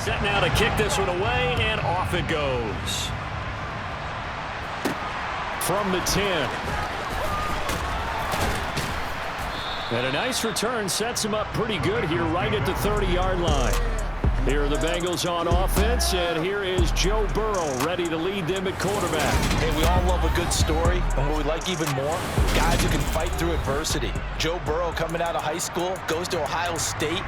Set now to kick this one away, and off it goes. From the 10. And a nice return sets him up pretty good here right at the 30-yard line. Here are the Bengals on offense, and here is Joe Burrow ready to lead them at quarterback. Hey, we all love a good story, and what we like even more, guys who can fight through adversity. Joe Burrow coming out of high school, goes to Ohio State.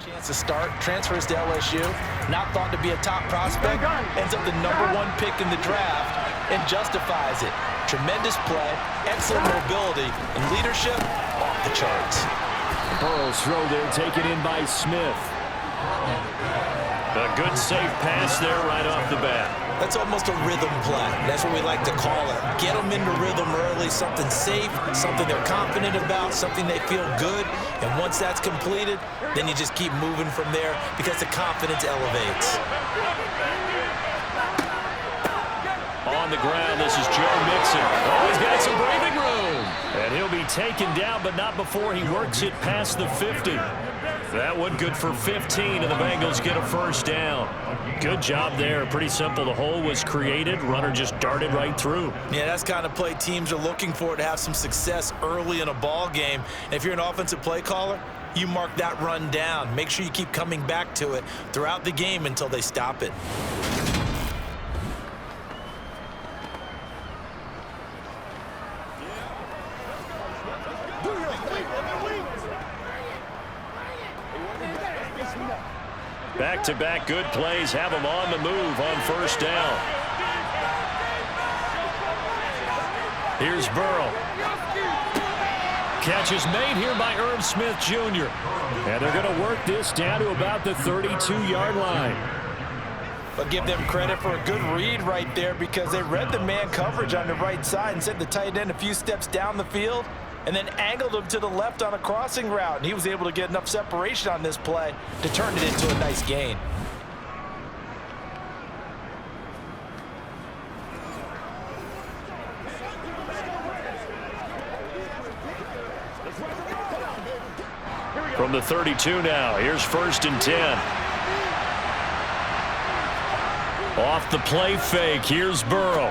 Chance to start, transfers to LSU, not thought to be a top prospect, ends up the #1 pick in the draft and justifies it. Tremendous play, excellent mobility, and leadership off the charts. Burrow's throw there taken in by Smith. A good safe pass there right off the bat. That's almost a rhythm play. That's what we like to call it. Get them into rhythm early, something safe, something they're confident about, something they feel good. And once that's completed, then you just keep moving from there because the confidence elevates. On the ground, this is Joe Mixon. Oh, he's got some breathing room. And he'll be taken down, but not before he works it past the 50. That one good for 15, and the Bengals get a first down. Good job there. Pretty simple. The hole was created. Runner just darted right through. Yeah, that's the kind of play teams are looking for to have some success early in a ball game. And if you're an offensive play caller, you mark that run down. Make sure you keep coming back to it throughout the game until they stop it. Back-to-back good plays have them on the move on first down. Here's Burrow. Catch is made here by Irv Smith Jr. And they're going to work this down to about the 32-yard line. But give them credit for a good read right there because they read the man coverage on the right side and sent the tight end a few steps down the field and then angled him to the left on a crossing route. And he was able to get enough separation on this play to turn it into a nice gain. From the 32 now, here's 1st and 10. Off the play fake, here's Burrow.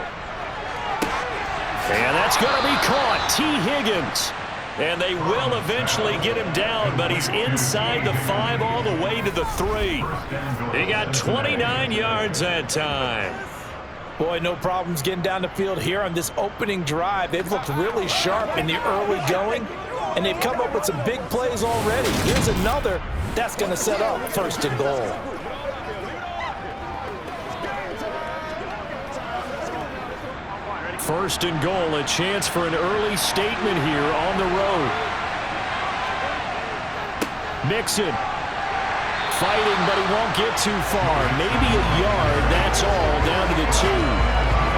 And that's going to be caught. T. Higgins. And they will eventually get him down, but he's inside the 5 all the way to the 3. He got 29 yards that time. Boy, no problems getting down the field here on this opening drive. They've looked really sharp in the early going, and they've come up with some big plays already. Here's another that's going to set up 1st and goal. First and goal, a chance for an early statement here on the road. Mixon fighting, but he won't get too far. Maybe a yard, that's all, down to the 2.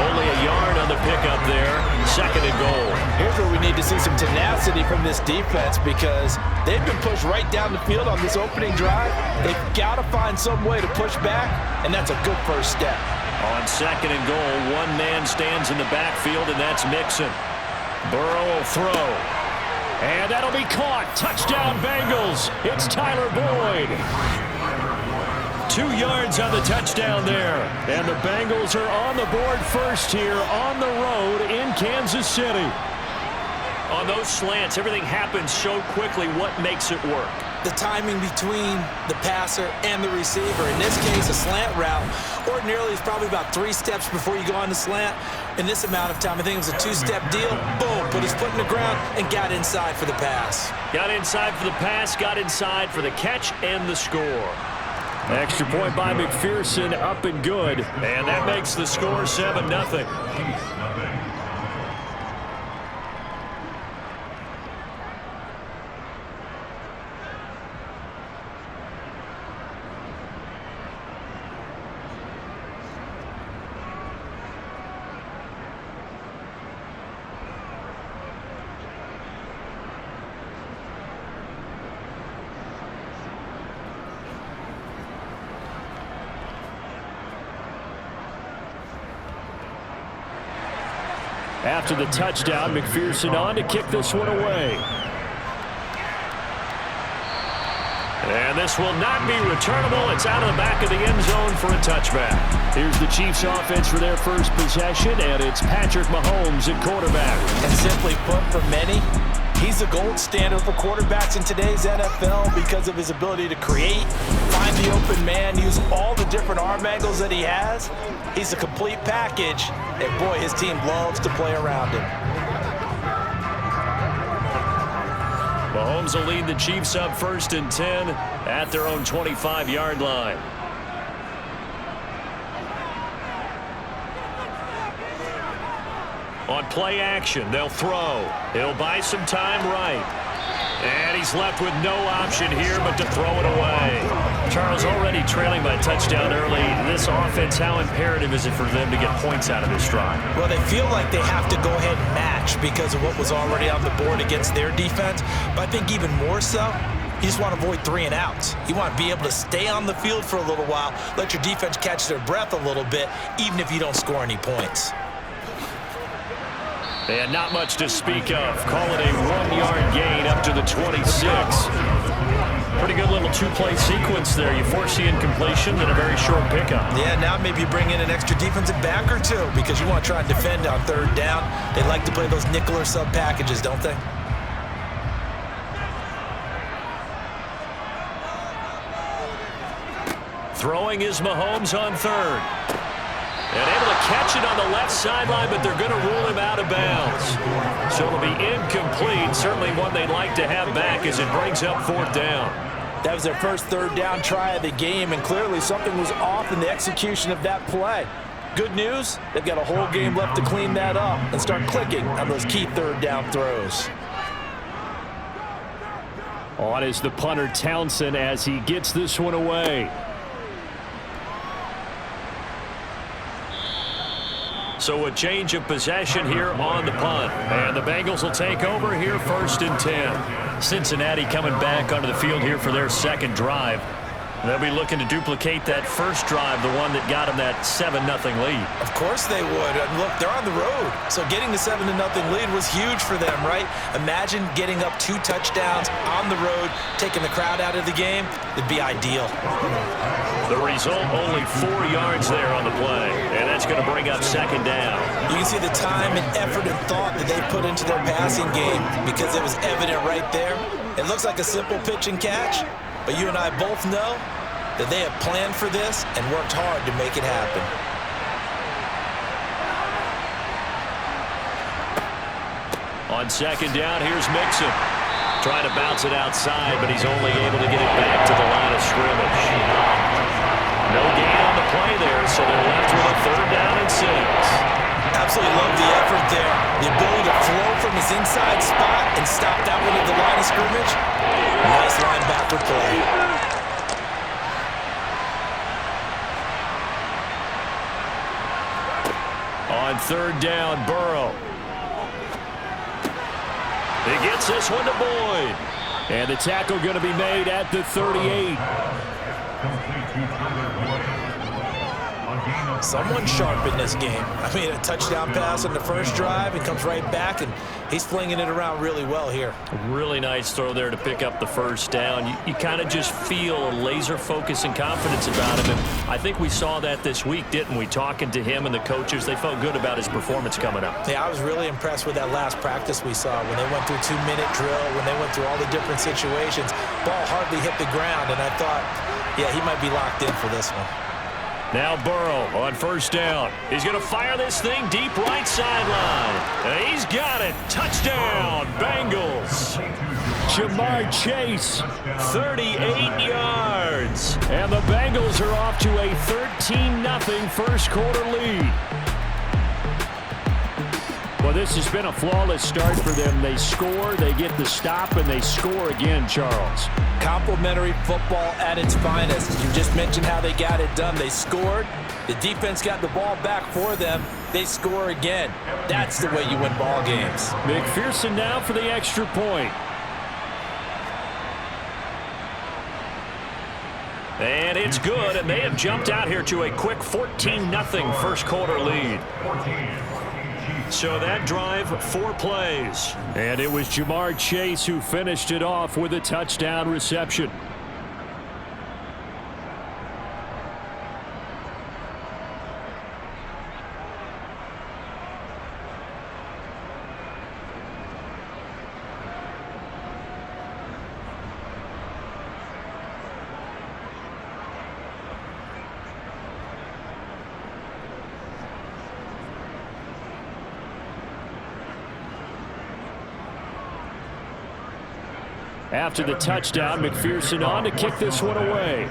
Only a yard on the pickup there. 2nd and goal. Here's where we need to see some tenacity from this defense because they've been pushed right down the field on this opening drive. They've got to find some way to push back, and that's a good first step. On 2nd and goal, one man stands in the backfield, and that's Mixon. Burrow will throw. And that'll be caught. Touchdown, Bengals. It's Tyler Boyd. 2 yards on the touchdown there. And the Bengals are on the board first here on the road in Kansas City. On those slants, everything happens so quickly. What makes it work? the timing between the passer and the receiver. In this case, a slant route ordinarily is probably about 3 steps before you go on the slant. In this amount of time, I think it was a 2-step deal. Boom, put his foot in the ground and got inside for the pass. Got inside for the pass, got inside for the catch and the score. Extra point by McPherson, up and good. And that makes the score 7-0. After the touchdown, McPherson on to kick this one away. And this will not be returnable. It's out of the back of the end zone for a touchback. Here's the Chiefs offense for their first possession, and it's Patrick Mahomes at quarterback. And simply put, for many, he's the gold standard for quarterbacks in today's NFL because of his ability to create, find the open man, use all the different arm angles that he has. He's a complete package, and boy, his team loves to play around him. Mahomes will lead the Chiefs up 1st and 10 at their own 25-yard line. On play action, they'll throw. He'll buy some time right. And he's left with no option here but to throw it away. Charles, already trailing by touchdown early. This offense, how imperative is it for them to get points out of this drive? Well, they feel like they have to go ahead and match because of what was already on the board against their defense. But I think even more so, you just want to avoid 3 and outs. You want to be able to stay on the field for a little while, let your defense catch their breath a little bit, even if you don't score any points. And not much to speak of. Call it a 1-yard gain up to the 26. Pretty good little 2-play sequence there. You force the incompletion and a very short pickup. Yeah, now maybe you bring in an extra defensive back or 2 because you want to try and defend on 3rd down. They like to play those nickel or sub packages, don't they? Throwing is Mahomes on 3rd. And able to catch it on the left sideline, but they're going to rule him out of bounds. So it'll be incomplete. Certainly one they'd like to have back as it brings up 4th down. That was their first 3rd down try of the game, and clearly something was off in the execution of that play. Good news, they've got a whole game left to clean that up and start clicking on those key 3rd down throws. On is the punter Townsend as he gets this one away. So a change of possession here on the punt. And the Bengals will take over here 1st and 10. Cincinnati coming back onto the field here for their 2nd drive. They'll be looking to duplicate that first drive, the one that got them that 7-0 lead. Of course they would. And look, they're on the road. So getting the 7-0 lead was huge for them, right? Imagine getting up 2 touchdowns on the road, taking the crowd out of the game. It'd be ideal. The result, only 4 yards there on the play. And that's going to bring up 2nd down. You can see the time and effort and thought that they put into their passing game because it was evident right there. It looks like a simple pitch and catch, but you and I both know that they have planned for this and worked hard to make it happen. On 2nd down, here's Mixon. Trying to bounce it outside, but he's only able to get it back to the line of scrimmage. No gain on the play there, so they're left with a 3rd down and 6. Absolutely love the effort there. The ability to flow from his inside spot and stop that one at the line of scrimmage. Nice linebacker play. On 3rd down, Burrow. He gets this one to Boyd. And the tackle going to be made at the 38. Someone sharp in this game. I mean, a touchdown pass on the first drive and comes right back, and he's flinging it around really well here. Really nice throw there to pick up the first down. You kind of just feel a laser focus and confidence about him, and I think we saw that this week, didn't we? Talking to him and the coaches, they felt good about his performance coming up. Yeah, I was really impressed with that last practice we saw when they went through 2-minute drill, when they went through all the different situations. Ball hardly hit the ground, and I thought, yeah, he might be locked in for this one. Now Burrow on first down. He's going to fire this thing deep right sideline. And he's got it. Touchdown, Bengals. Jamar Chase, 38 yards. And the Bengals are off to a 13-0 first quarter lead. Well, this has been a flawless start for them. They score, they get the stop, and they score again, Charles. Complimentary football at its finest. You just mentioned how they got it done. They scored. The defense got the ball back for them. They score again. That's the way you win ball games. McPherson now for the extra point. And it's good, and they have jumped out here to a quick 14-0 first quarter lead. So that drive, 4 plays. And it was Jamar Chase who finished it off with a touchdown reception. After the touchdown, McPherson on to kick this one away.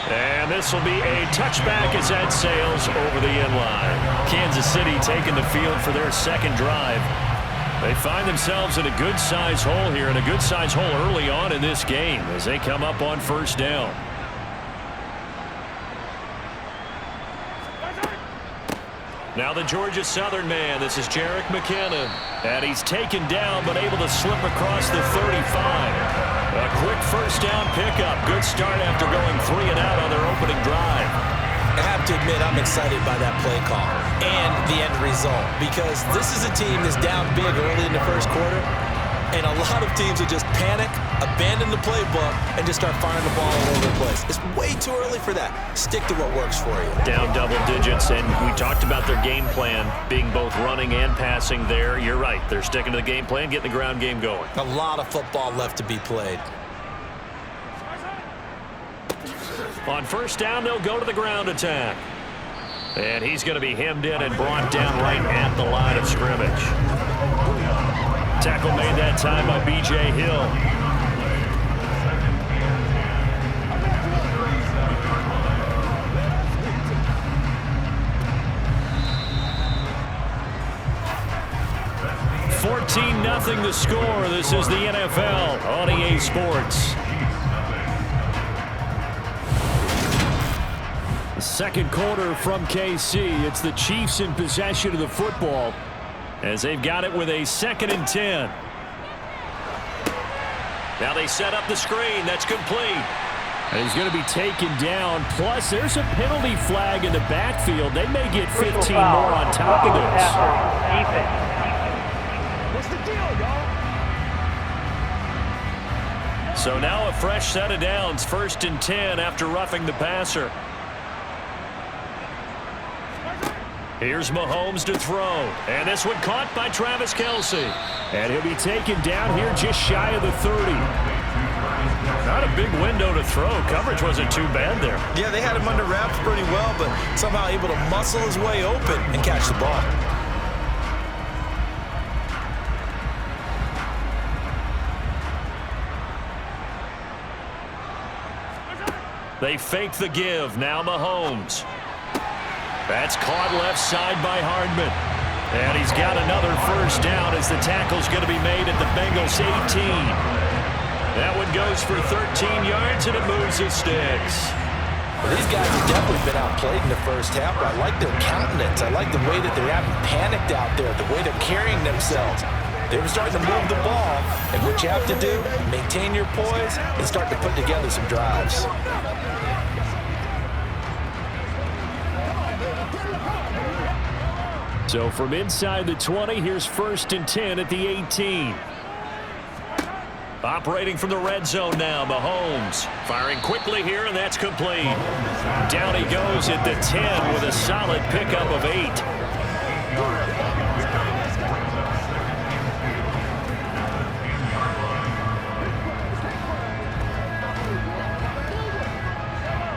And this will be a touchback as that sails over the end line. Kansas City taking the field for their second drive. They find themselves in a good-size hole here, and a good-size hole early on in this game as they come up on first down. Now the Georgia Southern man. This is Jerick McKinnon. And he's taken down but able to slip across the 35. A quick first down pickup. Good start after going 3 and out on their opening drive. I have to admit I'm excited by that play call and the end result, because this is a team that's down big early in the first quarter, and a lot of teams will just panic, abandon the playbook, and just start firing the ball all over the place. It's way too early for that. Stick to what works for you. Down double digits, and we talked about their game plan being both running and passing there. You're right. They're sticking to the game plan, getting the ground game going. A lot of football left to be played. On first down, they'll go to the ground attack. And he's going to be hemmed in and brought down right at the line of scrimmage. Tackle made that time by B.J. Hill. $14-0 the score. This is the NFL on EA Sports. Second quarter from KC. It's the Chiefs in possession of the football as they've got it with a 2nd and 10. Now they set up the screen. That's complete. And he's going to be taken down. Plus, there's a penalty flag in the backfield. They may get 15 more on top of this. What's the deal, y'all? So now a fresh set of downs. 1st and 10 after roughing the passer. Here's Mahomes to throw. And this one caught by Travis Kelce. And he'll be taken down here just shy of the 30. Not a big window to throw. Coverage wasn't too bad there. Yeah, they had him under wraps pretty well, but somehow able to muscle his way open and catch the ball. They fake the give. Now Mahomes. That's caught left side by Hardman. And he's got another first down as the tackle's going to be made at the Bengals 18. That one goes for 13 yards, and it moves the sticks. Well, these guys have definitely been outplayed in the first half. I like their countenance. I like the way that they haven't panicked out there, the way they're carrying themselves. They were starting to move the ball, and what you have to do, maintain your poise and start to put together some drives. So from inside the 20, here's 1st and 10 at the 18. Operating from the red zone now, Mahomes. Firing quickly here, and that's complete. Down he goes at the 10 with a solid pickup of 8.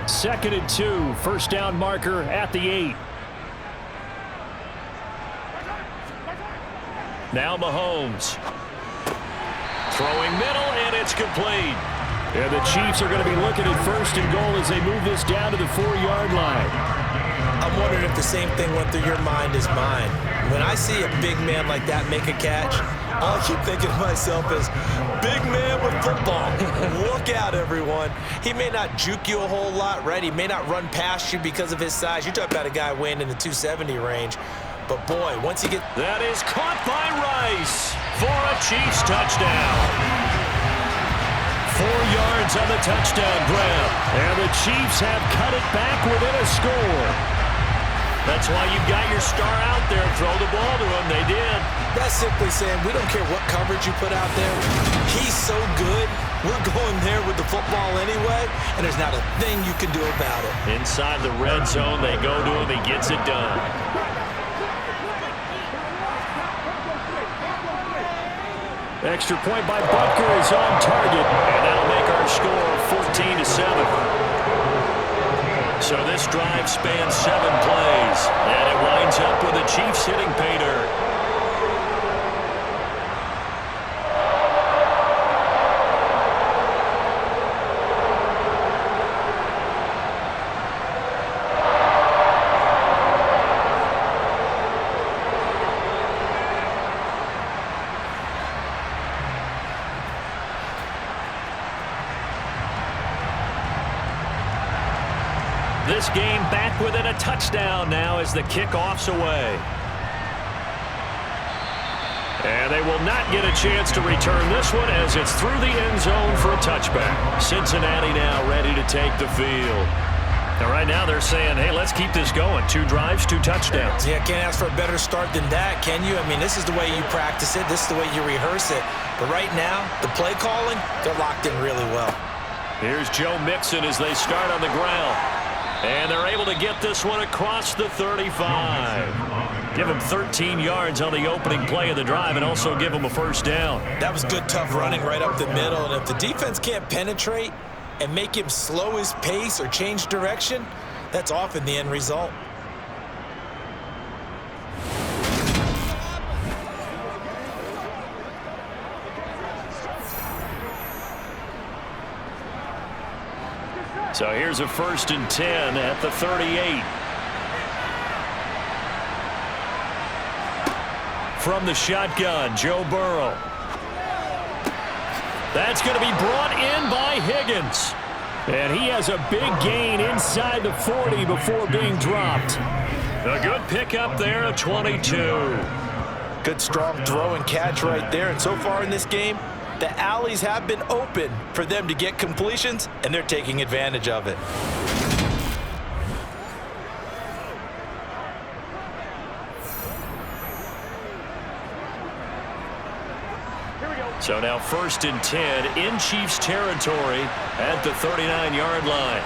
Second and 2, first down marker at the 8. Now Mahomes. Throwing middle, and it's complete. And the Chiefs are going to be looking at 1st and goal as they move this down to the 4-yard line. I'm wondering if the same thing went through your mind as mine. When I see a big man like that make a catch, all I keep thinking to myself is, big man with football. Look out, everyone. He may not juke you a whole lot, right? He may not run past you because of his size. You're talking about a guy weighing in the 270 range. But, boy, once you get... That is caught by Rice for a Chiefs touchdown. 4 yards on the touchdown grab. And the Chiefs have cut it back within a score. That's why you've got your star out there. Throw the ball to him. They did. That's simply saying we don't care what coverage you put out there. He's so good. We're going there with the football anyway, and there's not a thing you can do about it. Inside the red zone, they go to him. He gets it done. Extra point by Butker is on target, and that'll make our score 14-7. So this drive spans 7 plays, and it winds up with the Chiefs hitting pay dirt. This game back within a touchdown now as the kickoff's away. And they will not get a chance to return this one as it's through the end zone for a touchback. Cincinnati now ready to take the field. Now right now they're saying, hey, let's keep this going. 2 drives, 2 touchdowns. Yeah, can't ask for a better start than that, can you? I mean, this is the way you practice it. This is the way you rehearse it. But right now, the play calling, they're locked in really well. Here's Joe Mixon as they start on the ground. And they're able to get this one across the 35. Give him 13 yards on the opening play of the drive and also give him a first down. That was good, tough running right up the middle. And if the defense can't penetrate and make him slow his pace or change direction, that's often the end result. So here's a 1st and 10 at the 38. From the shotgun, Joe Burrow. That's going to be brought in by Higgins. And he has a big gain inside the 40 before being dropped. A good pickup there of 22. Good strong throw and catch right there. And so far in this game, the alleys have been open for them to get completions, and they're taking advantage of it. So now 1st and 10 in Chiefs territory at the 39-yard line.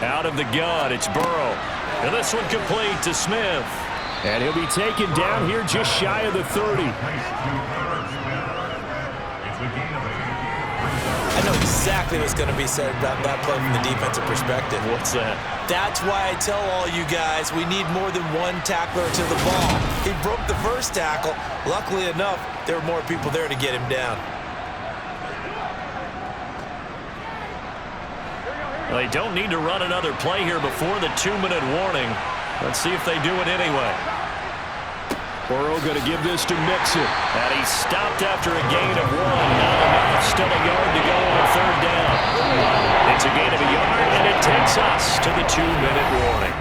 Out of the gun, it's Burrow. And this one complete to Smith. And he'll be taken down here just shy of the 30. I know exactly what's going to be said about that play from the defensive perspective. What's that? That's why I tell all you guys we need more than one tackler to the ball. He broke the first tackle. Luckily enough, there were more people there to get him down. Well, they don't need to run another play here before the 2-minute warning. Let's see if they do it anyway. Burrow going to give this to Mixon. And he stopped after a gain of 1. Not enough. Still a yard to go on 3rd down. It's a gain of a yard, and it takes us to the 2-minute warning.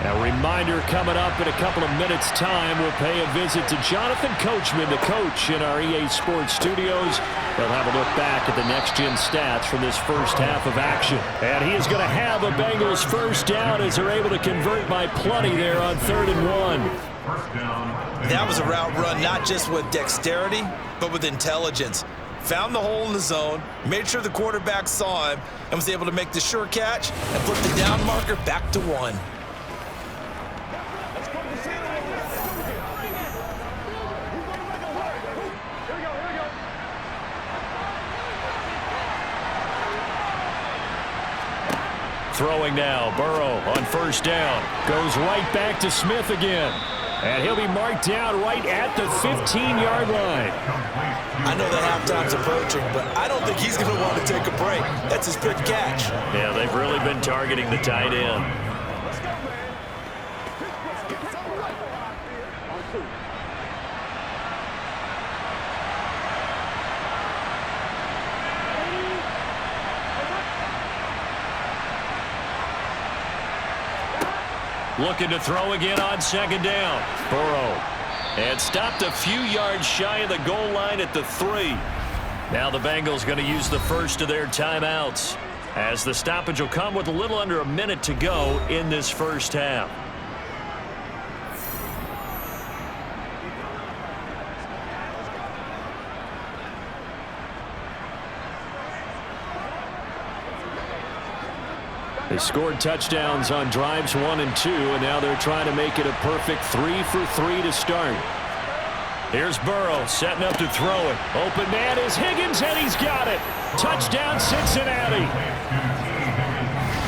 A reminder. reminder, coming up in a couple of minutes' time, we'll pay a visit to Jonathan Coachman, the coach in our EA Sports studios. He'll have a look back at the next-gen stats from this first half of action. And he is going to have a Bengals first down as they're able to convert by plenty there on 3rd and 1. That was a route run not just with dexterity, but with intelligence. Found the hole in the zone, made sure the quarterback saw him, and was able to make the sure catch and flip the down marker back to 1. Throwing now, Burrow on first down. Goes right back to Smith again. And he'll be marked down right at the 15-yard line. I know that halftime's approaching, but I don't think he's going to want to take a break. That's his pick catch. Yeah, they've really been targeting the tight end. Looking to throw again on 2nd down. Burrow. And stopped a few yards shy of the goal line at the 3. Now the Bengals going to use the first of their timeouts, as the stoppage will come with a little under a minute to go in this first half. They scored touchdowns on drives 1 and 2, and now they're trying to make it a perfect 3 for 3 to start. Here's Burrow setting up to throw it. Open man is Higgins, and he's got it. Touchdown, Cincinnati.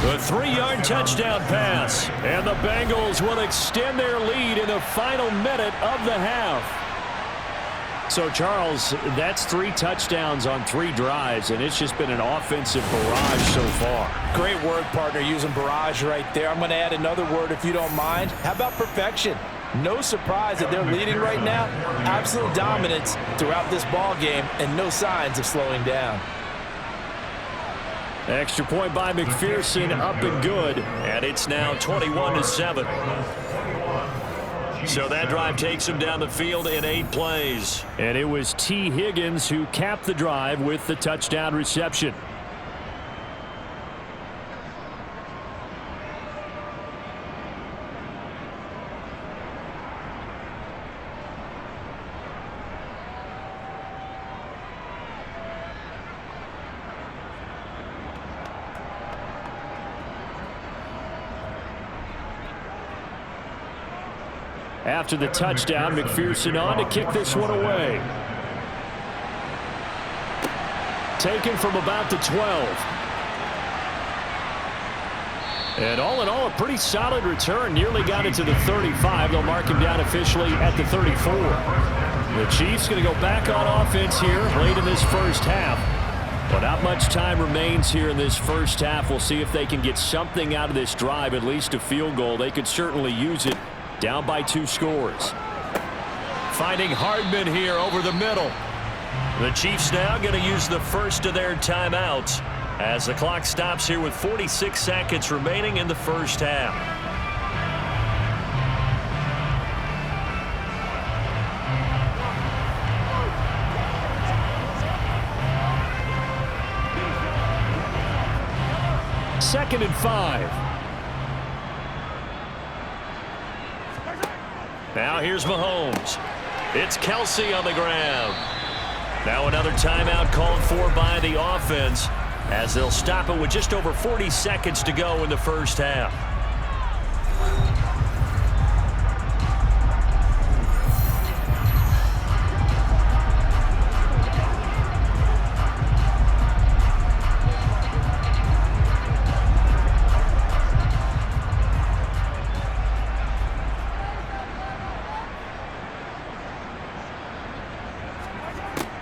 The 3-yard touchdown pass, and the Bengals will extend their lead in the final minute of the half. So, Charles, that's 3 touchdowns on 3 drives, and it's just been an offensive barrage so far. Great word, partner, using barrage right there. I'm going to add another word if you don't mind. How about perfection? No surprise that they're leading right now. Absolute dominance throughout this ball game, and no signs of slowing down. Extra point by McPherson, up and good, and it's now 21-7. So that drive takes him down the field in 8 plays. And it was T. Higgins who capped the drive with the touchdown reception. After the touchdown, McPherson on to kick this one away. Taken from about the 12. And all in all, a pretty solid return. Nearly got it to the 35. They'll mark him down officially at the 34. The Chiefs going to go back on offense here late in this first half. But not much time remains here in this first half. We'll see if they can get something out of this drive, at least a field goal. They could certainly use it. Down by 2 scores. Finding Hardman here over the middle. The Chiefs now going to use the first of their timeouts as the clock stops here with 46 seconds remaining in the first half. Second and 5. Now here's Mahomes. It's Kelsey on the ground. Now another timeout called for by the offense as they'll stop it with just over 40 seconds to go in the first half.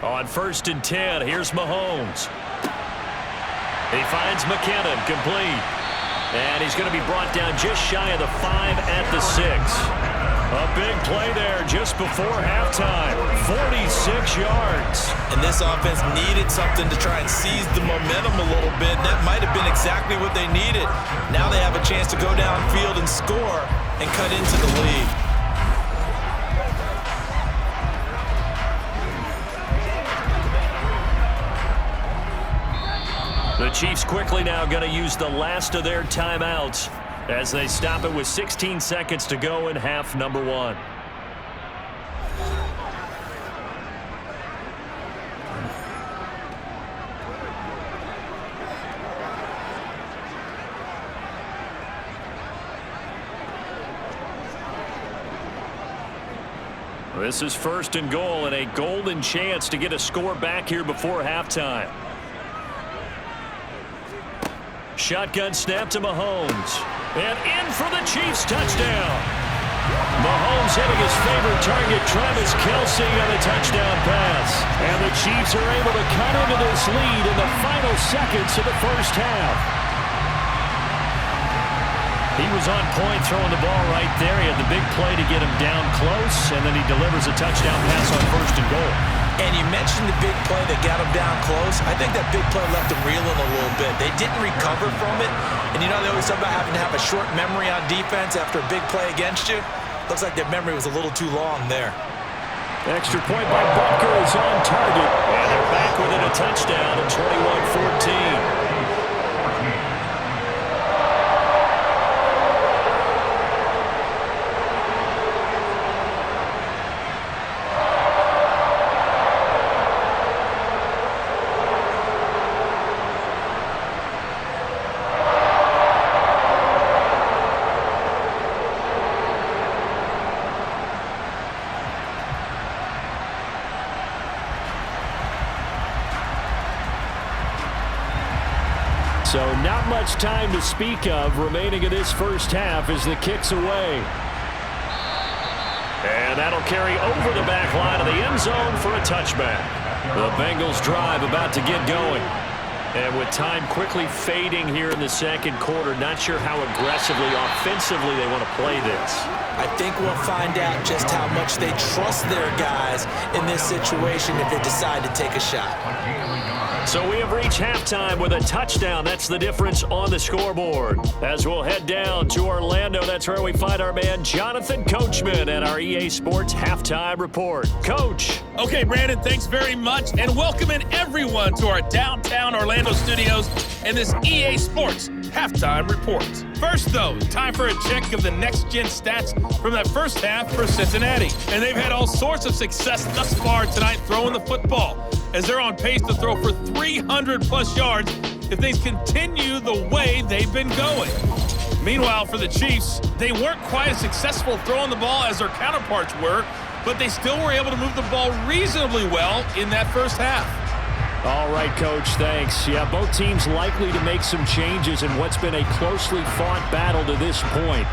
On 1st and 10, here's Mahomes. He finds McKinnon, complete. And he's going to be brought down just shy of the 5 at the 6. A big play there just before halftime. 46 yards. And this offense needed something to try and seize the momentum a little bit. That might have been exactly what they needed. Now they have a chance to go downfield and score. and cut into the lead. The Chiefs quickly now going to use the last of their timeouts as they stop it with 16 seconds to go in half number 1. This is 1st and goal and a golden chance to get a score back here before halftime. Shotgun snap to Mahomes. And in for the Chiefs touchdown. Mahomes hitting his favorite target, Travis Kelce, on a touchdown pass. And the Chiefs are able to cut into this lead in the final seconds of the first half. He was on point throwing the ball right there. He had the big play to get him down close, and then he delivers a touchdown pass on 1st and goal. And you mentioned the big play that got him down close. I think that big play left him reeling a little bit. They didn't recover from it. And you know, they always talk about having to have a short memory on defense after a big play against you. Looks like their memory was a little too long there. Extra point by Butker is on target. And they're back within a touchdown at 21-14. So not much time to speak of remaining in this first half as the kick's away. And that'll carry over the back line of the end zone for a touchback. The Bengals drive about to get going. And with time quickly fading here in the second quarter, not sure how aggressively, offensively they want to play this. I think we'll find out just how much they trust their guys in this situation if they decide to take a shot. So we have reached halftime with a touchdown. That's the difference on the scoreboard. As we'll head down to Orlando, that's where we find our man Jonathan Coachman at our EA Sports Halftime Report. Coach. Okay, Brandon, thanks very much, and welcoming everyone to our downtown Orlando studios and this EA Sports Halftime Report. First, though, time for a check of the next-gen stats from that first half for Cincinnati. And they've had all sorts of success thus far tonight throwing the football, as they're on pace to throw for 300-plus yards if things continue the way they've been going. Meanwhile, for the Chiefs, they weren't quite as successful throwing the ball as their counterparts were, but they still were able to move the ball reasonably well in that first half. All right, Coach, thanks. Yeah, both teams likely to make some changes in what's been a closely fought battle to this point.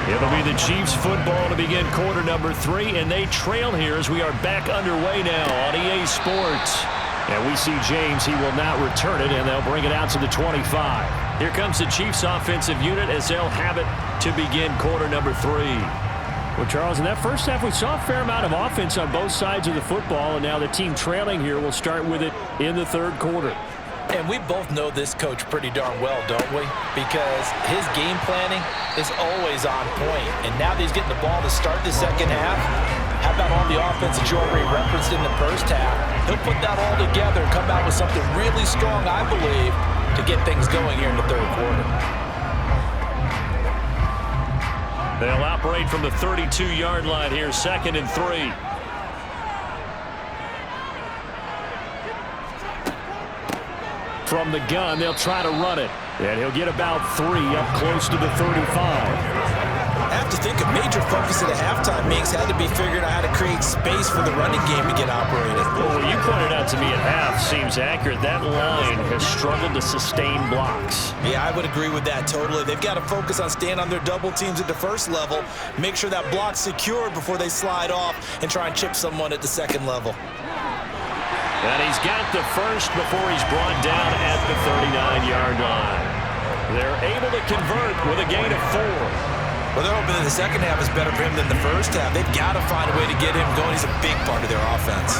It'll be the Chiefs football to begin quarter number 3, and they trail here as we are back underway now on EA Sports. And we see James, he will not return it, and they'll bring it out to the 25. Here comes the Chiefs offensive unit as they'll have it to begin quarter number 3. Well, Charles, in that first half, we saw a fair amount of offense on both sides of the football, and now the team trailing here will start with it in the third quarter. And we both know this coach pretty darn well, don't we? Because his game planning is always on point. And now that he's getting the ball to start the second half, how about all the offense that you already referenced in the first half? He'll put that all together and come out with something really strong, I believe, to get things going here in the third quarter. They'll operate from the 32-yard line here, 2nd and 3. From the gun, they'll try to run it. And he'll get about 3 up close to the 35. have to think a major focus at the halftime meetings had to be figuring out how to create space for the running game to get operated. Well, what you pointed out to me at half seems accurate. That line has struggled to sustain blocks. Yeah, I would agree with that totally. They've got to focus on staying on their double teams at the first level, make sure that block's secured before they slide off and try and chip someone at the second level. And he's got the first before he's brought down at the 39-yard line. They're able to convert with a gain of 4. Well, they're hoping that the second half is better for him than the first half. They've got to find a way to get him going. He's a big part of their offense.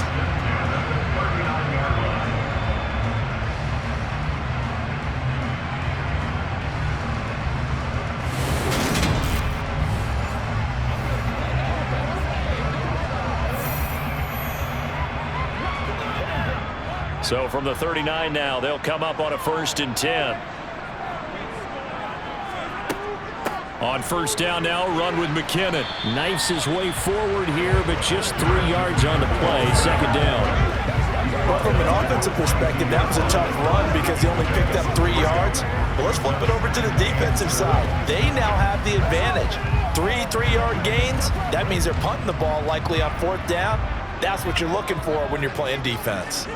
So from the 39 now, they'll come up on a 1st and 10. On first down now, run with McKinnon. Knifes his way forward here, but just 3 yards on the play. Second down. Well, from an offensive perspective, that was a tough run because he only picked up 3 yards. But let's flip it over to the defensive side. They now have the advantage. 3 3-yard gains. That means they're punting the ball likely on 4th down. That's what you're looking for when you're playing defense.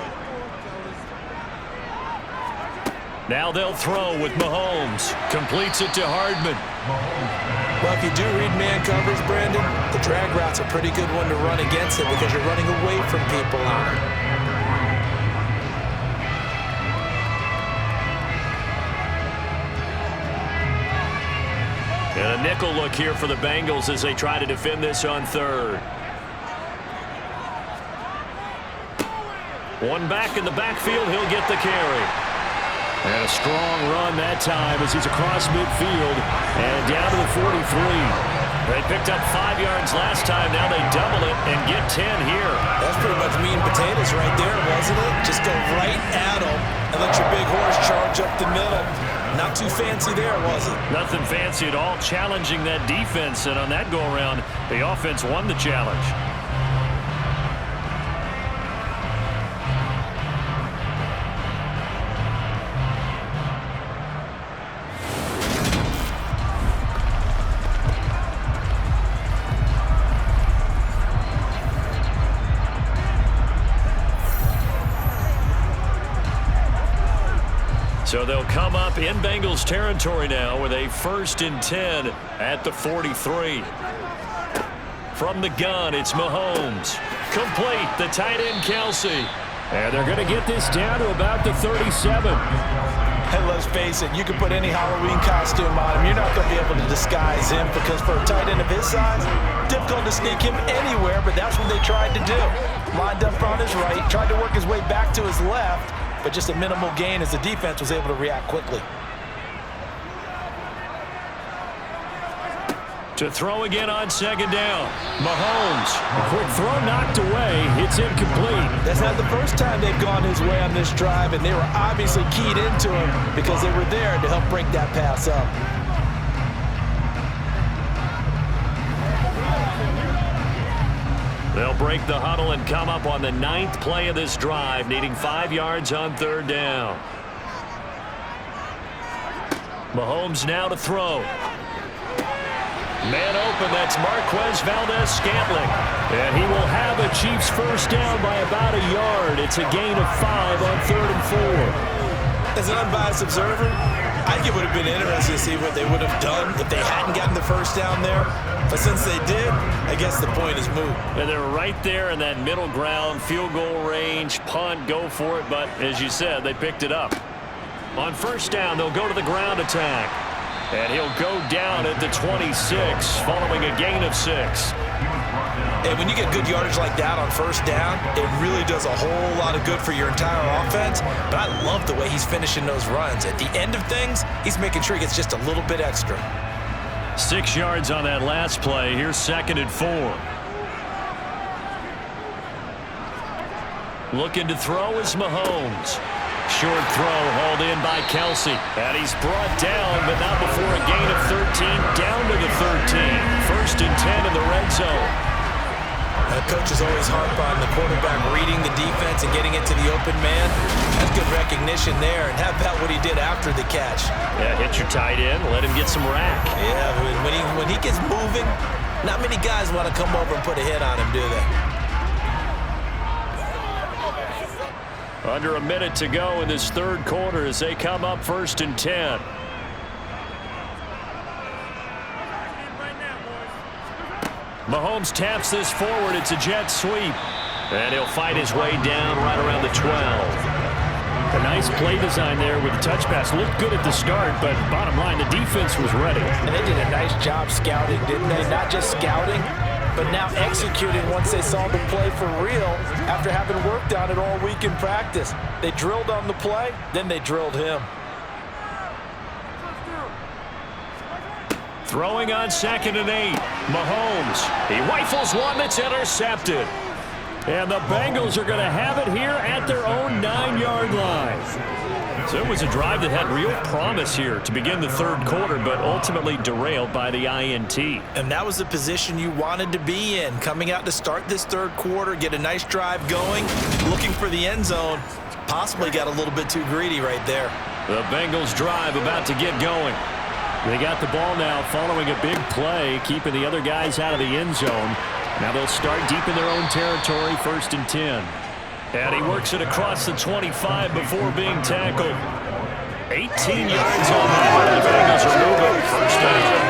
Now they'll throw with Mahomes. Completes it to Hardman. Well, if you do read man coverage, Brandon, the drag route's a pretty good one to run against it because you're running away from people on it. And a nickel look here for the Bengals as they try to defend this on 3rd. One back in the backfield, he'll get the carry. And a strong run that time as he's across midfield and down to the 43. They picked up 5 yards last time. Now they double it and get 10 here. That's pretty much meat and potatoes right there, wasn't it? Just go right at them and let your big horse charge up the middle. Not too fancy there, was it? Nothing fancy at all. Challenging that defense, and on that go-around, the offense won the challenge. So they'll come up in Bengals territory now with a 1st and 10 at the 43. From the gun, it's Mahomes. Complete, the tight end, Kelsey. And they're going to get this down to about the 37. And let's face it, you can put any Halloween costume on him. You're not going to be able to disguise him because for a tight end of his size, difficult to sneak him anywhere, but that's what they tried to do. Lined up on his right, tried to work his way back to his left, but just a minimal gain as the defense was able to react quickly. To throw again on 2nd down. Mahomes. A quick throw knocked away. It's incomplete. That's not the first time they've gone his way on this drive, and they were obviously keyed into him because they were there to help break that pass up. They'll break the huddle and come up on the 9th play of this drive, needing 5 yards on 3rd down. Mahomes now to throw. Man open, that's Marquez Valdez-Scantling. And he will have a Chiefs first down by about a yard. It's a gain of 5 on 3rd and 4. As an unbiased observer, I think it would have been interesting to see what they would have done if they hadn't gotten the first down there. But since they did, I guess the point is moot. And they're right there in that middle ground, field goal range, punt, go for it. But as you said, they picked it up. On first down, they'll go to the ground attack. And he'll go down at the 26, following a gain of 6. And when you get good yardage like that on first down, it really does a whole lot of good for your entire offense. But I love the way he's finishing those runs. At the end of things, he's making sure he gets just a little bit extra. 6 yards on that last play. Here's 2nd and 4. Looking to throw is Mahomes. Short throw hauled in by Kelsey. And he's brought down, but not before a gain of 13, down to the 13. 1st and 10 in the red zone. Coaches always harp on the quarterback reading the defense and getting it to the open man. That's good recognition there. And how about what he did after the catch? Yeah, hit your tight end, let him get some rack. Yeah, when he gets moving, not many guys want to come over and put a hit on him, do they? Under a minute to go in this third quarter as they come up 1st and 10. Mahomes taps this forward. It's a jet sweep. And he'll fight his way down right around the 12. A nice play design there with the touch pass. Looked good at the start, but bottom line, the defense was ready. And they did a nice job scouting, didn't they? Not just scouting, but now executing once they saw the play for real after having worked on it all week in practice. They drilled on the play, then they drilled him. Throwing on 2nd and 8. Mahomes. He rifles one that's intercepted. And the Bengals are going to have it here at their own 9-yard line. So it was a drive that had real promise here to begin the third quarter, but ultimately derailed by the INT. And that was the position you wanted to be in. Coming out to start this third quarter, get a nice drive going, looking for the end zone. Possibly got a little bit too greedy right there. The Bengals drive about to get going. They got the ball now following a big play, keeping the other guys out of the end zone. Now they'll start deep in their own territory, 1st and 10. And he works it across the 25 before being tackled. 18 yards on that. The Bengals are moving. 1st down.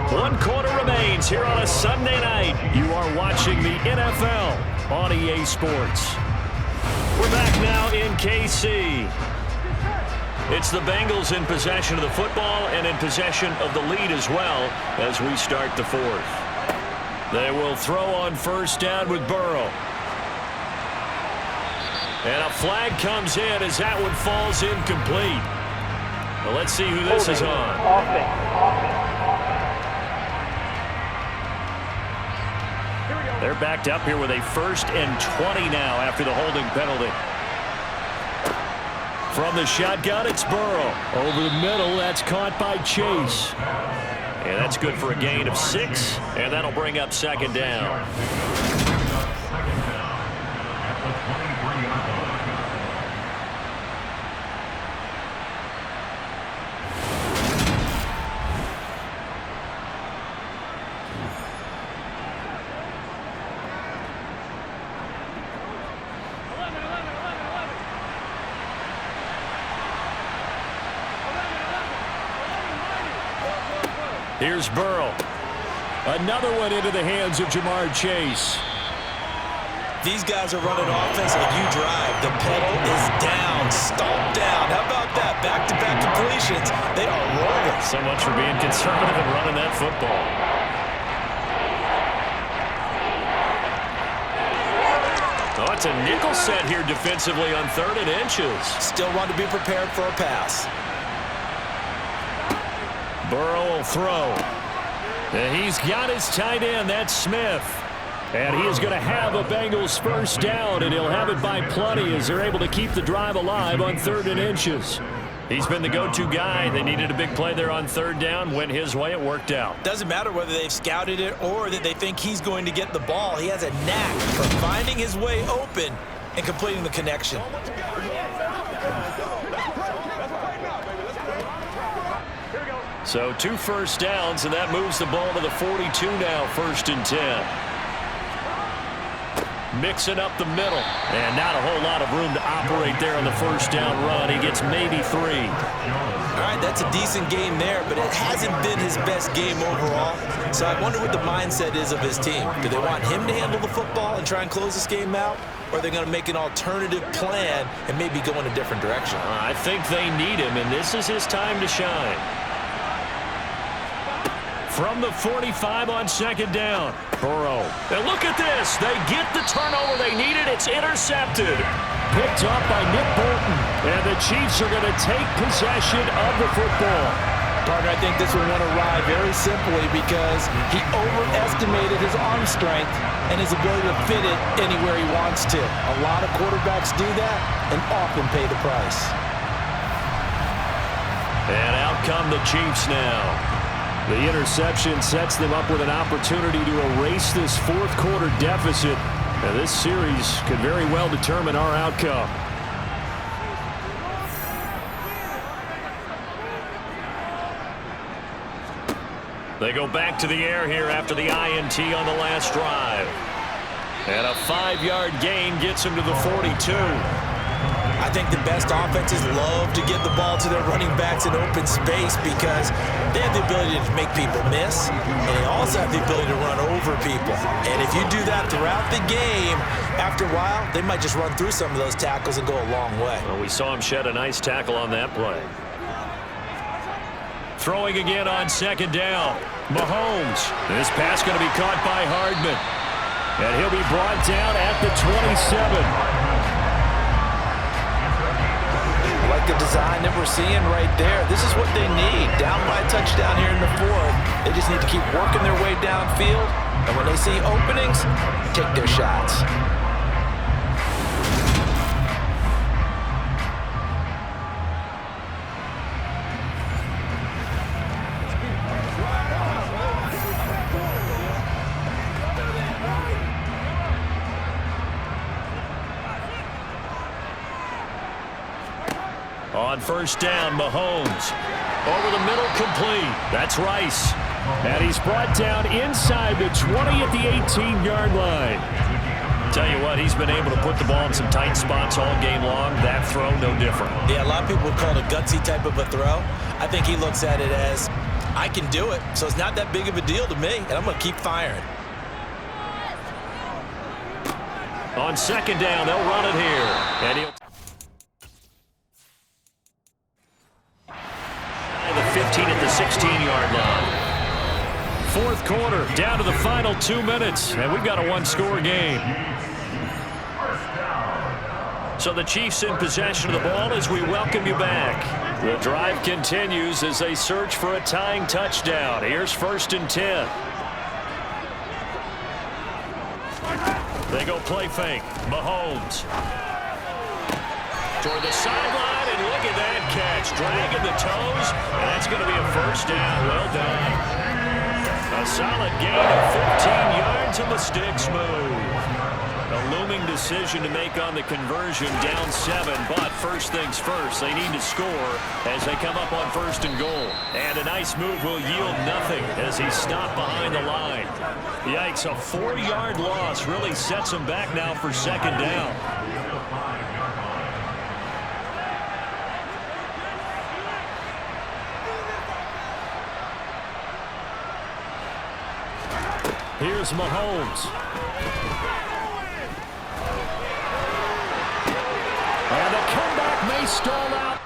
One quarter remains here on a Sunday night. You are watching the NFL on EA Sports. We're back now in KC. It's the Bengals in possession of the football and in possession of the lead as well as we start the fourth. They will throw on 1st down with Burrow. And a flag comes in as that one falls incomplete. Well, let's see who this is on. They're backed up here with a 1st and 20 now after the holding penalty. From the shotgun, it's Burrow. Over the middle, that's caught by Chase. And that's good for a gain of 6, and that'll bring up 2nd down. Here's Burrow. Another one into the hands of Jamar Chase. These guys are running offense like you drive. The pedal is down, stomped down. How about that? Back-to-back completions. They are rolling. So much for being conservative and running that football. Oh, it's a nickel set here defensively on 3rd and inches. Still want to be prepared for a pass. Burrow will throw. And he's got his tight end. That's Smith. And he is going to have a Bengals 1st down, and he'll have it by plenty as they're able to keep the drive alive on 3rd and inches. He's been the go-to guy. They needed a big play there on 3rd down. Went his way. It worked out. Doesn't matter whether they've scouted it or that they think he's going to get the ball. He has a knack for finding his way open and completing the connection. So 2 1st downs, and that moves the ball to the 42 now, 1st and 10. Mixing up the middle, and not a whole lot of room to operate there on the 1st down run. He gets maybe 3. All right, that's a decent game there, but it hasn't been his best game overall. So I wonder what the mindset is of his team. Do they want him to handle the football and try and close this game out? Or are they going to make an alternative plan and maybe go in a different direction? I think they need him, and this is his time to shine. From the 45 on 2nd down, Burrow. And look at this. They get the turnover they needed. It's intercepted. Picked up by Nick Bolton. And the Chiefs are going to take possession of the football. Partner, I think this one went awry very simply because he overestimated his arm strength and his ability to fit it anywhere he wants to. A lot of quarterbacks do that and often pay the price. And out come the Chiefs now. The interception sets them up with an opportunity to erase this fourth quarter deficit. And this series could very well determine our outcome. They go back to the air here after the INT on the last drive. And a 5-yard gain gets him to the 42. I think the best offenses love to get the ball to their running backs in open space because they have the ability to make people miss, and they also have the ability to run over people. And if you do that throughout the game, after a while, they might just run through some of those tackles and go a long way. Well, we saw him shed a nice tackle on that play. Throwing again on second down. Mahomes. This pass going to be caught by Hardman. And he'll be brought down at the 27. Like the design that we're seeing right there. This is what they need. Down by a touchdown here in the fourth. They just need to keep working their way downfield. And when they see openings, take their shots. On first down, Mahomes. Over the middle, complete. That's Rice. And he's brought down inside the 20 at the 18-yard line. Tell you what, he's been able to put the ball in some tight spots all game long. That throw, no different. Yeah, a lot of people would call it a gutsy type of a throw. I think he looks at it as, I can do it, so it's not that big of a deal to me, and I'm going to keep firing. On second down, they'll run it here. And he'll... the 15 at the 16-yard line. Fourth quarter, down to the final 2 minutes, and we've got a one-score game. So the Chiefs in possession of the ball as we welcome you back. The drive continues as they search for a tying touchdown. Here's 1st and 10. They go play fake. Mahomes. Toward the sideline, and look at that catch. Dragging the toes, and that's going to be a first down. Well done. A solid gain of 15 yards, and the sticks move. A looming decision to make on the conversion, down 7, but first things first, they need to score as they come up on 1st and goal. And a nice move will yield nothing as he's stopped behind the line. Yikes, a 4-yard loss really sets him back now for 2nd down. Here's Mahomes. And the comeback may stall out.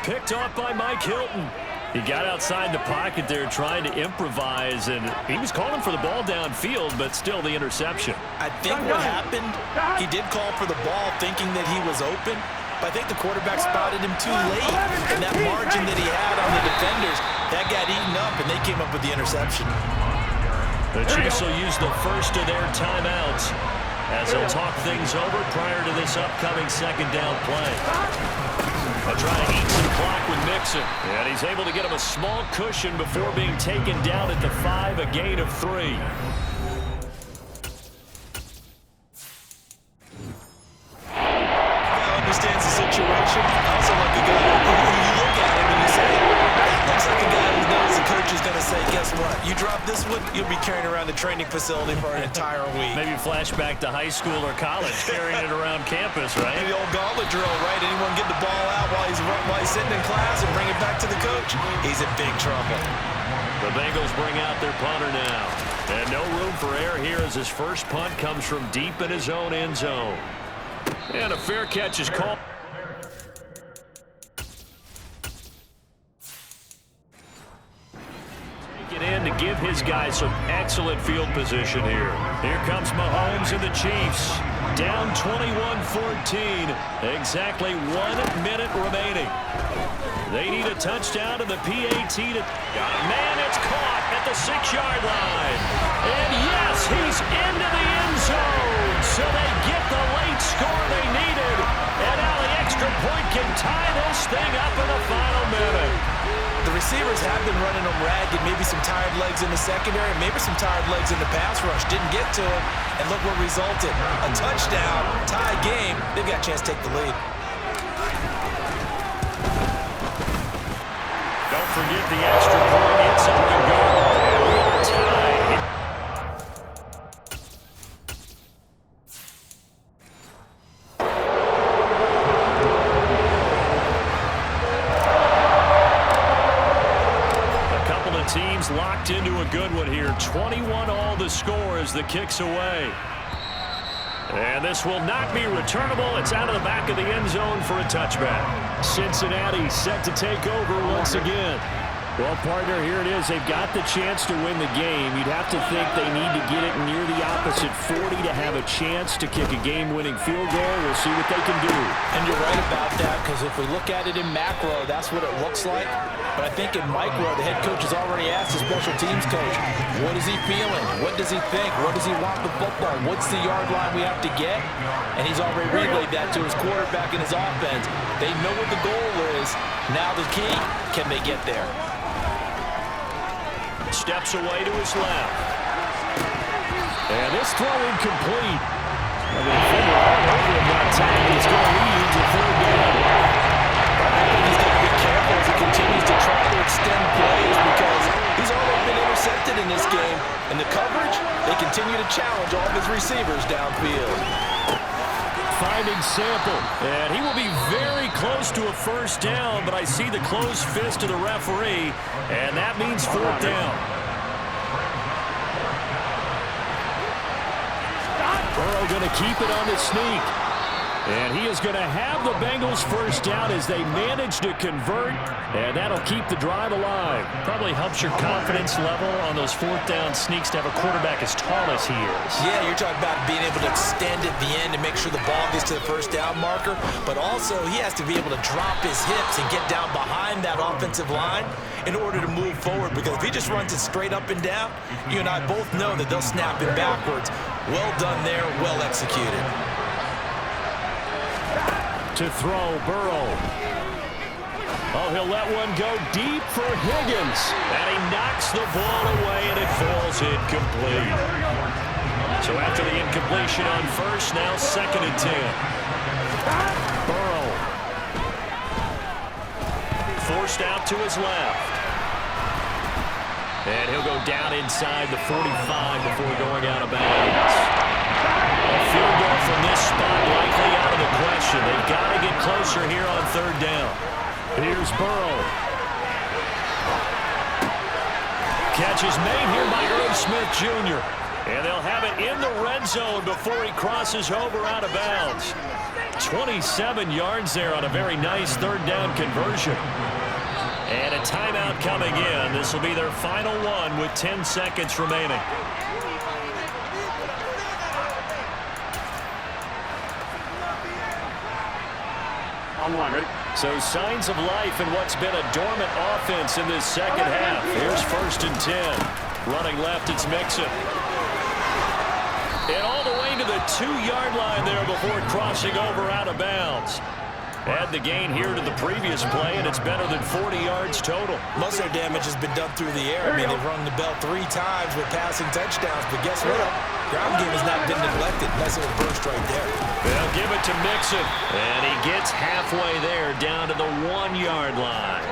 Picked off by Mike Hilton. He got outside the pocket there trying to improvise, and he was calling for the ball downfield, but still the interception. I think what happened, he did call for the ball thinking that he was open, but I think the quarterback spotted him too late, and that margin that he had on the defenders, that got eaten up, and they came up with the interception. The Chiefs will use the first of their timeouts as they'll talk things over prior to this upcoming 2nd down play. They'll try to eat some clock with Mixon, and he's able to get him a small cushion before being taken down at the 5, a gain of 3. Understands the situation. Also like a guy who you look at him and you say, that looks like a guy who knows the coach is going to say, guess what? You drop this one, you'll be carrying around the training facility for an entire week. Maybe flashback to high school or college, carrying it around campus, right? The old gauntlet drill, right? Anyone get the ball out while he's sitting in class and bring it back to the coach? He's in big trouble. The Bengals bring out their punter now. And no room for error here as his first punt comes from deep in his own end zone. And a fair catch is called. Get in to give his guys some excellent field position here. Here comes Mahomes and the Chiefs. Down 21-14. Exactly 1 minute remaining. They need a touchdown to the PAT. Man, it's caught at the 6-yard line. And yes, he's into the end zone. So they get the late score they needed. And now the extra point can tie this thing up in the final minute. The receivers have been running them ragged. Maybe some tired legs in the secondary, maybe some tired legs in the pass rush. Didn't get to it, and look what resulted. A touchdown, tie game. They've got a chance to take the lead. Don't forget the extra point. It's up to go. And we are tied. Teams locked into a good one here. 21 all the score as the kick's away. And this will not be returnable. It's out of the back of the end zone for a touchback. Cincinnati set to take over once again. Well, partner, here it is. They've got the chance to win the game. You'd have to think they need to get it near the opposite 40 to have a chance to kick a game-winning field goal. We'll see what they can do. And you're right about that, because if we look at it in macro, that's what it looks like. But I think in micro, the head coach has already asked the special teams coach, what is he feeling? What does he think? What does he want the football? What's the yard line we have to get? And he's already relayed that to his quarterback and his offense. They know what the goal is. Now the key, can they get there? Steps away to his left. And this throw incomplete. I mean, defender all over him that time. He's going to lead to third down. I think he's got to be careful as he continues to try to extend plays, because he's already been intercepted in this game. And the coverage, they continue to challenge all of his receivers downfield. Finding Sample, and he will be very close to a first down, but I see the closed fist of the referee, and that means fourth down. Burrow going to keep it on the sneak, and he is going to have the Bengals first down as they manage to convert, and that'll keep the drive alive. Probably helps your confidence level on those fourth down sneaks to have a quarterback as tall as he is. Yeah, you're talking about being able to extend at the end and make sure the ball gets to the first down marker, but also he has to be able to drop his hips and get down behind that offensive line in order to move forward, because if he just runs it straight up and down, you and I both know that they'll snap him backwards. Well done there, well executed. To throw, Burrow. Oh, he'll let one go deep for Higgins. And he knocks the ball away, and it falls incomplete. So after the incompletion on first, now 2nd and 10. Burrow. Forced out to his left. And he'll go down inside the 45 before going out of bounds. A field goal from this spot likely out of the question. They've got to get closer here on third down. Here's Burrow. Catch is made here by Irv Smith Jr. And they'll have it in the red zone before he crosses over out of bounds. 27 yards there on a very nice third down conversion. And a timeout coming in. This will be their final one with 10 seconds remaining. On one, ready? So signs of life in what's been a dormant offense in this second half. Here's 1st and 10. Running left, it's Mixon. And all the way to the 2-yard line there before crossing over out of bounds. Add the gain here to the previous play, and it's better than 40 yards total. Most of their damage has been done through the air. I mean, they've rung the bell 3 times with passing touchdowns, but guess what? Ground game has not been neglected. Nice little burst right there. They'll give it to Mixon, and he gets halfway there down to the 1-yard line.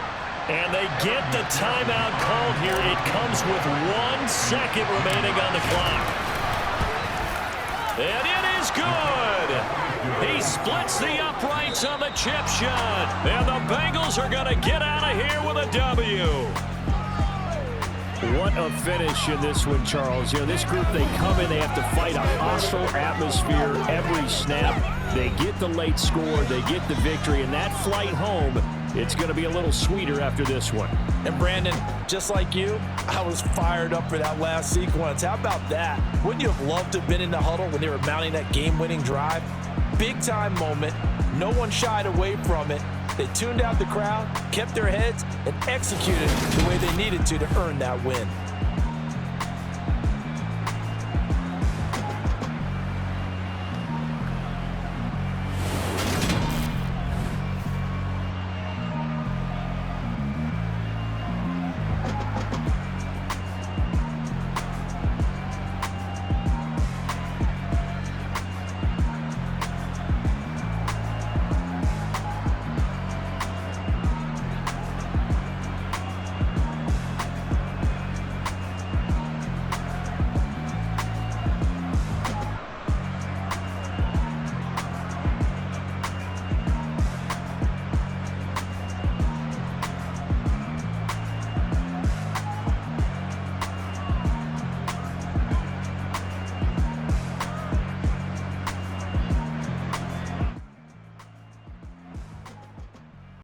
And they get the timeout called here. It comes with 1 second remaining on the clock. And it is good. He splits the uprights on the chip shot. And the Bengals are going to get out of here with a W. What a finish in this one, Charles. You know, this group, they come in, they have to fight a hostile atmosphere every snap. They get the late score, they get the victory, and that flight home It's going to be a little sweeter after this one. And Brandon, just like you, I was fired up for that last sequence. How about that? Wouldn't you have loved to have been in the huddle when they were mounting that game-winning drive? Big-time moment. No one shied away from it. They tuned out the crowd, kept their heads, and executed the way they needed to earn that win.